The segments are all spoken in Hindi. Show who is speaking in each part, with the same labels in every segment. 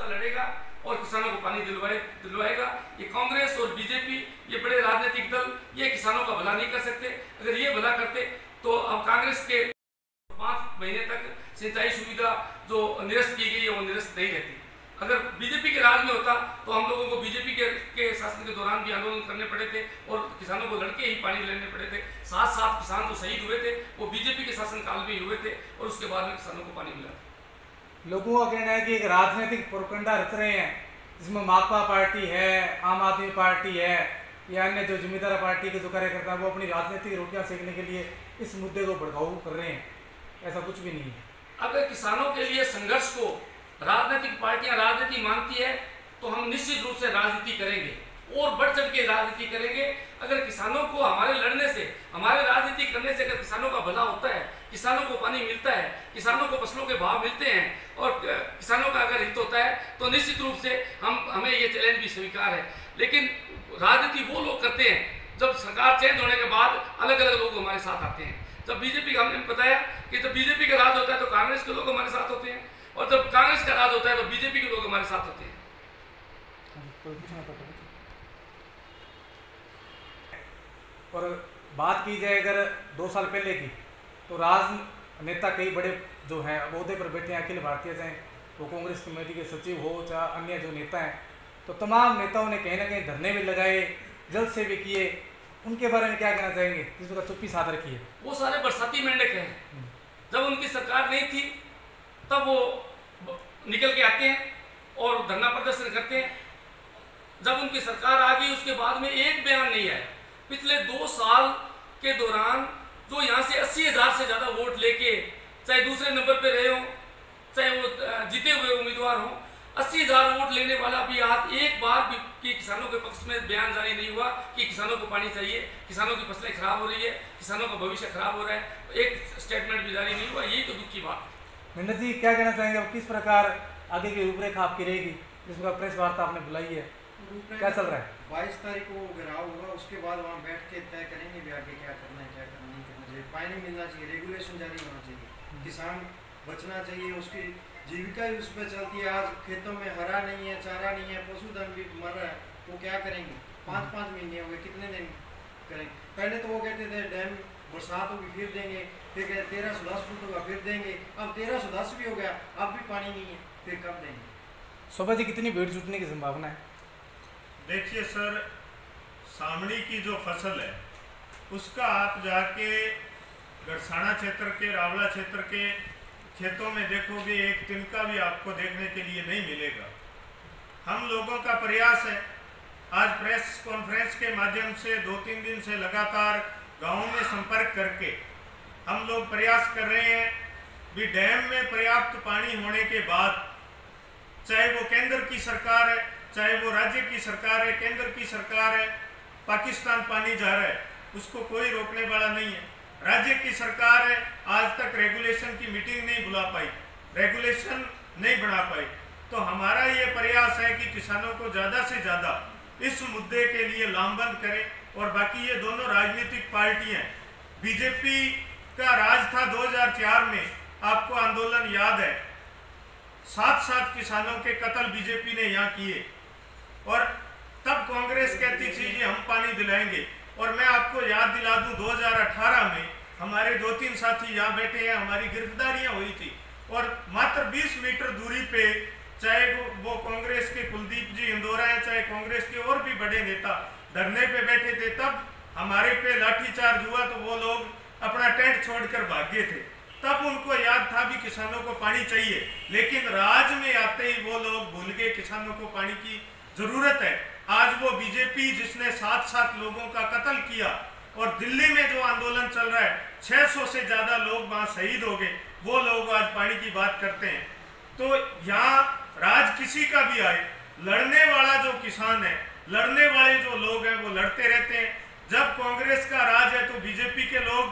Speaker 1: मोर्चा लड़ेगा और किसानों को पानी दिलवाएगा। ये कांग्रेस और बीजेपी, ये बड़े राजनीतिक दल, ये किसानों का भला नहीं कर सकते। अगर ये भला करते तो अब कांग्रेस के 5 महीने तक सिंचाई सुविधा जो निरस्त की गई है वो निरस्त नहीं रहती। अगर बीजेपी के राज में होता तो हम लोगों को बीजेपी के शासन के दौरान भी आंदोलन करने पड़े थे और किसानों को लड़के ही पानी लेने पड़े थे। 7 किसान जो शहीद हुए थे वो बीजेपी के शासन काल में ही हुए थे और उसके बाद में किसानों को पानी मिला।
Speaker 2: लोगों का कहना है कि एक राजनीतिक प्रोपेगेंडा रच रहे हैं, जिसमें माकपा पार्टी है, आम आदमी पार्टी है या अन्य जो जिम्मेदार पार्टी के जो कार्यकर्ता हैं वो अपनी राजनीतिक रोटियां सेकने के लिए इस मुद्दे को भड़काऊ कर रहे हैं। ऐसा कुछ भी नहीं है।
Speaker 1: अगर किसानों के लिए संघर्ष को राजनीतिक पार्टियां राजनीति मानती है तो हम निश्चित रूप से राजनीति करेंगे और बढ़ चढ़ के राजनीति करेंगे। अगर किसानों को हमारे लड़ने से, हमारे राजनीति करने से अगर किसानों का भला होता है, किसानों को पानी मिलता है, किसानों को फसलों के भाव मिलते हैं और किसानों का अगर हित होता है तो निश्चित रूप से हमें ये चैलेंज भी स्वीकार है। लेकिन राजनीति वो लोग करते हैं जब सरकार चेंज होने के बाद अलग अलग लोग हमारे साथ आते हैं। जब बीजेपी का, हमने बताया कि जब बीजेपी का राज होता है तो कांग्रेस के लोग हमारे साथ होते हैं और जब कांग्रेस का राज होता है तो बीजेपी के लोग हमारे साथ होते हैं।
Speaker 2: और बात की जाए अगर 2 साल पहले की, तो राजनेता कई बड़े जो हैं ओहदे पर बैठे हैं, अखिल भारतीय चाहे वो कांग्रेस कमेटी के सचिव हो चाहे अन्य जो नेता हैं, तो तमाम नेताओं ने कहीं ना कहीं धरने भी लगाए, जल से भी किए। उनके बारे में क्या कहना चाहेंगे जिसका चुप्पी साध रखी है?
Speaker 1: वो सारे बरसाती मेंढक हैं। जब उनकी सरकार नहीं थी तब वो निकल के आते हैं और धरना प्रदर्शन करते हैं। जब उनकी सरकार आ गई उसके बाद में एक बयान नहीं आया। पिछले 2 साल के दौरान जो यहाँ से 80,000 से ज़्यादा वोट लेके चाहे दूसरे नंबर पे रहे हो चाहे वो जीते हुए उम्मीदवार हो, 80,000 वोट लेने वाला भी आज एक बार भी कि किसानों के पक्ष में बयान जारी नहीं हुआ कि किसानों को पानी चाहिए, किसानों की फसलें खराब हो रही है, किसानों का भविष्य खराब हो रहा है, एक स्टेटमेंट भी जारी नहीं हुआ। यही तो दुख की बात है।
Speaker 2: मेंढक जी क्या कहना चाहेंगे, अब किस प्रकार आगे की रूपरेखा आपकी रहेगी? जिसका प्रेस वार्ता आपने बुलाई है, क्या चल रहा है?
Speaker 3: 22 तारीख को घेराव होगा, उसके बाद वहाँ बैठ के तय करेंगे भी आगे क्या करना है, क्या करना नहीं करना चाहिए। पानी मिलना चाहिए, रेगुलेशन जारी होना चाहिए, किसान बचना चाहिए, उसकी जीविका ही उस पर चलती है। आज खेतों में हरा नहीं है, चारा नहीं है, पशुधन भी मर रहा है, वो क्या करेंगे? 5-5 महीने हो गए, कितने दिन करेंगे? पहले तो वो कहते थे डैम बरसात होगी फिर देंगे, फिर कहते 1310 फुट होगा फिर देंगे, अब 1310 भी हो गया, अब भी पानी नहीं है, फिर कब देंगे?
Speaker 2: शोभा जी कितनी भीड़ जुटने की संभावना है?
Speaker 4: देखिए सर, सामड़ी की जो फसल है उसका आप जाके गरसाना क्षेत्र के, रावला क्षेत्र के खेतों में देखोगे एक तिनका भी आपको देखने के लिए नहीं मिलेगा। हम लोगों का प्रयास है, आज प्रेस कॉन्फ्रेंस के माध्यम से 2-3 दिन से लगातार गांवों में संपर्क करके हम लोग प्रयास कर रहे हैं भी डैम में पर्याप्त पानी होने के बाद, चाहे वो केंद्र की सरकार है चाहे वो राज्य की सरकार है, केंद्र की सरकार है, पाकिस्तान पानी जा रहा है उसको कोई रोकने वाला नहीं है। राज्य की सरकार है, आज तक रेगुलेशन की मीटिंग नहीं बुला पाई, रेगुलेशन नहीं बना पाई। तो हमारा ये प्रयास है कि किसानों को ज़्यादा से ज़्यादा इस मुद्दे के लिए लामबंद करें। और बाकी ये दोनों राजनीतिक पार्टियां, बीजेपी का राज था 2004 में, आपको आंदोलन याद है, 7 किसानों के कत्ल बीजेपी ने यहाँ किए और तब कांग्रेस कहती थी कि हम पानी दिलाएंगे। और मैं आपको याद दिला दूं 2018 में हमारे 2-3 साथी यहाँ बैठे हैं, हमारी गिरफ्तारियां हुई थी और मात्र 20 मीटर दूरी पे, चाहे वो कांग्रेस के कुलदीप जी इंदौरा हैं, चाहे कांग्रेस के और भी बड़े नेता धरने पे बैठे थे, तब हमारे पे लाठीचार्ज हुआ तो वो लोग अपना टेंट छोड़कर भाग गए थे। तब उनको याद था भी किसानों को पानी चाहिए, लेकिन राज में आते ही वो लोग भूल गए किसानों को पानी की जरूरत है। आज वो बीजेपी जिसने 7 लोगों का कत्ल किया और दिल्ली में जो आंदोलन चल रहा है 600 से ज्यादा लोग वहां शहीद हो गए, वो लोग आज पानी की बात करते हैं। तो यहाँ राज किसी का भी आए, लड़ने वाला जो किसान है, लड़ने वाले जो लोग हैं वो लड़ते रहते हैं। जब कांग्रेस का राज है तो बीजेपी के लोग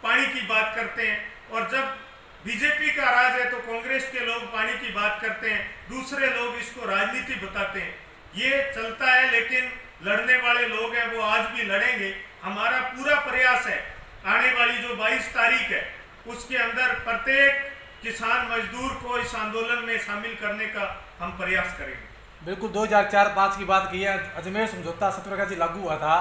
Speaker 4: पानी की बात करते हैं और जब बीजेपी का राज है तो कांग्रेस के लोग पानी की बात करते हैं, दूसरे लोग इसको राजनीति बताते हैं। ये चलता है, लेकिन लड़ने वाले लोग हैं वो आज भी लड़ेंगे। हमारा पूरा प्रयास है आने वाली जो 22 तारीख है उसके अंदर प्रत्येक किसान मजदूर को इस आंदोलन में शामिल करने का हम प्रयास करेंगे।
Speaker 2: बिल्कुल 2004-5 की बात की है, अजमेर समझौता सत्यप्रकाश जी लागू हुआ था,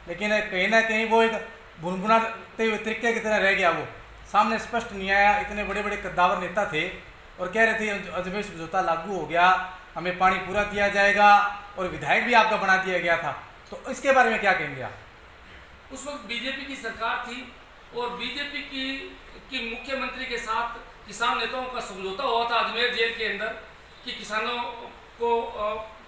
Speaker 2: लेकिन कहीं ना कहीं वो एक भुनभुनाते हुए तरीके की तरह रह गया। वो सामने स्पष्ट नहीं आया। इतने बड़े बड़े कद्दावर नेता थे और कह रहे थे अजमेर समझौता लागू हो गया, हमें पानी पूरा दिया जाएगा, और विधायक भी आपका बना दिया गया था। तो इसके बारे में क्या कहेंगे आप?
Speaker 1: उस वक्त बीजेपी की सरकार थी और बीजेपी की मुख्यमंत्री के साथ किसान नेताओं का समझौता हुआ था अजमेर जेल के अंदर कि किसानों को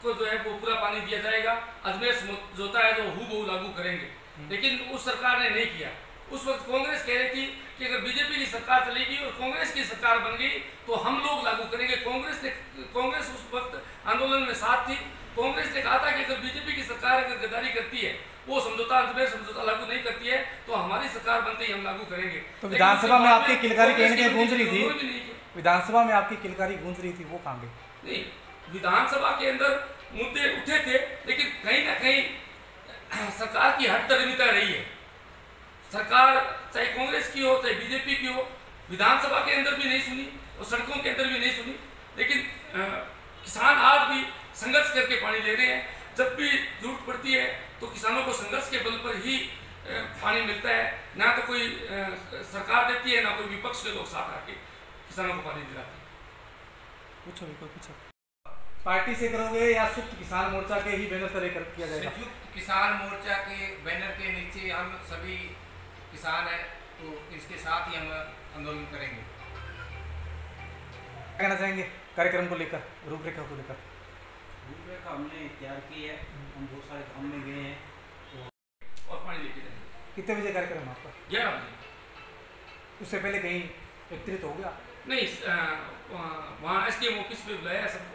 Speaker 1: जो है वो पूरा पानी दिया जाएगा। अजमेर समझौता है जो हूबहू लागू करेंगे, लेकिन उस सरकार ने नहीं किया। उस वक्त कांग्रेस कह रही थी कि अगर बीजेपी की सरकार चलेगी और कांग्रेस की सरकार बन गई तो हम लोग लागू करेंगे। कांग्रेस उस वक्त आंदोलन में साथ थी। कांग्रेस ने कहा था कि अगर बीजेपी की सरकार अगर गद्दारी करती है, वो समझौता अजमेर समझौता लागू नहीं करती है, तो हमारी सरकार बनते ही हम लागू करेंगे।
Speaker 2: तो विधानसभा में आपकी किलकारी कहीं कहीं गूंज रही थी, विधानसभा में आपकी किलकारी गूंज रही थी, वो कहाँ गई?
Speaker 1: नहीं, विधानसभा के अंदर मुद्दे उठे थे, लेकिन कहीं ना कहीं सरकार की हठधर्मिता रही है। सरकार चाहे कांग्रेस की हो चाहे बीजेपी की हो, विधानसभा के अंदर भी नहीं सुनी और सड़कों के अंदर भी नहीं सुनी। लेकिन किसान आज भी संघर्ष करके पानी ले रहे हैं। जब भी जरूरत पड़ती है तो किसानों को संघर्ष के बल पर ही पानी मिलता है। ना तो कोई सरकार देती है, ना कोई विपक्ष के लोग साथ आके किसानों को पानी दिलाते हैं।
Speaker 2: पूछो पार्टी से करोगे या संयुक्त किसान मोर्चा के ही बैनर तले किया जाएगा?
Speaker 5: संयुक्त किसान मोर्चा के बैनर के नीचे हम सभी किसान हैं, तो इसके साथ ही हम आंदोलन करेंगे।
Speaker 2: क्या कहना चाहेंगे कार्यक्रम को लेकर, रूपरेखा को लेकर?
Speaker 6: रूपरेखा हमने तैयार की है, हम बहुत सारे काम में गए हैं
Speaker 1: और पानी लेके जाएंगे।
Speaker 2: कितने बजे कार्यक्रम आपका?
Speaker 1: 11 बजे।
Speaker 2: उससे पहले कहीं एकत्रित हो गया?
Speaker 1: नहीं, वहाँ SDM ऑफिस पे बुलाया सबको।